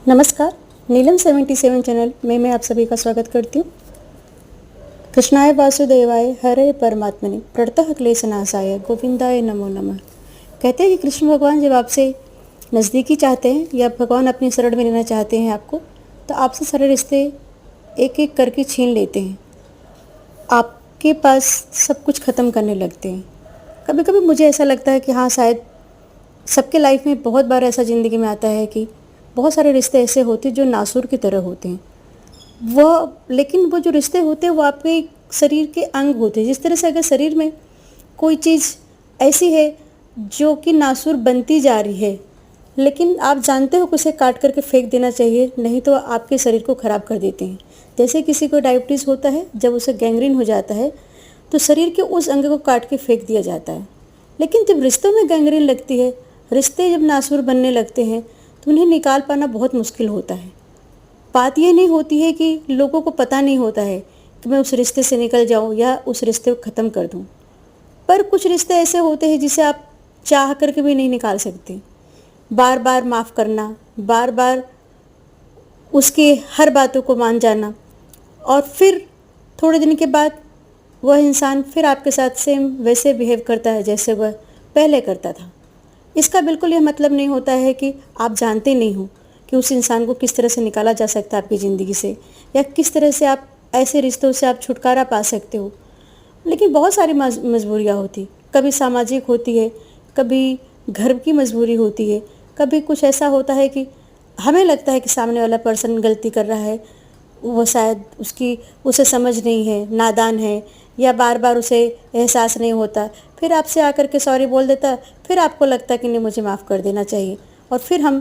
नमस्कार, नीलम 77 चैनल में मैं आप सभी का स्वागत करती हूँ। कृष्णाय वासुदेवाय हरे परमात्मने प्रणतः क्लेशनाशाय गोविंदाय नमो नमः। कहते हैं कि कृष्ण भगवान जब आपसे नज़दीकी चाहते हैं या भगवान अपनी शरण में लेना चाहते हैं आपको, तो आपसे सारे रिश्ते एक एक करके छीन लेते हैं, आपके पास सब कुछ ख़त्म करने लगते हैं। कभी कभी मुझे ऐसा लगता है कि हाँ, शायद सबके लाइफ में बहुत बार ऐसा ज़िंदगी में आता है कि बहुत सारे रिश्ते ऐसे होते हैं जो नासूर की तरह होते हैं। लेकिन वो जो रिश्ते होते हैं वो आपके शरीर के अंग होते हैं। जिस तरह से अगर शरीर में कोई चीज़ ऐसी है जो कि नासूर बनती जा रही है, लेकिन आप जानते हो कि उसे काट करके फेंक देना चाहिए, नहीं तो आपके शरीर को ख़राब कर देते हैं। जैसे किसी को डायबिटीज़ होता है, जब उसे गैंग्रीन हो जाता है तो शरीर के उस अंग को काट के फेंक दिया जाता है। लेकिन जब रिश्तों में गैंग्रीन लगती है, रिश्ते जब नासूर बनने लगते हैं, तो उन्हें निकाल पाना बहुत मुश्किल होता है। बात ये नहीं होती है कि लोगों को पता नहीं होता है कि मैं उस रिश्ते से निकल जाऊं या उस रिश्ते को ख़त्म कर दूं, पर कुछ रिश्ते ऐसे होते हैं जिसे आप चाह करके भी नहीं निकाल सकते। बार बार माफ़ करना, बार बार उसकी हर बातों को मान जाना, और फिर थोड़े दिन के बाद वह इंसान फिर आपके साथ सेम वैसे बिहेव करता है जैसे वह पहले करता था। इसका बिल्कुल यह मतलब नहीं होता है कि आप जानते नहीं हो कि उस इंसान को किस तरह से निकाला जा सकता है आपकी ज़िंदगी से, या किस तरह से आप ऐसे रिश्तों से आप छुटकारा पा सकते हो। लेकिन बहुत सारी मजबूरियाँ होती, कभी सामाजिक होती है, कभी घर की मजबूरी होती है, कभी कुछ ऐसा होता है कि हमें लगता है कि सामने वाला पर्सन गलती कर रहा है, वो शायद उसे समझ नहीं है, नादान है, या बार बार उसे एहसास नहीं होता, फिर आपसे आकर के सॉरी बोल देता, फिर आपको लगता है कि नहीं, मुझे माफ़ कर देना चाहिए, और फिर हम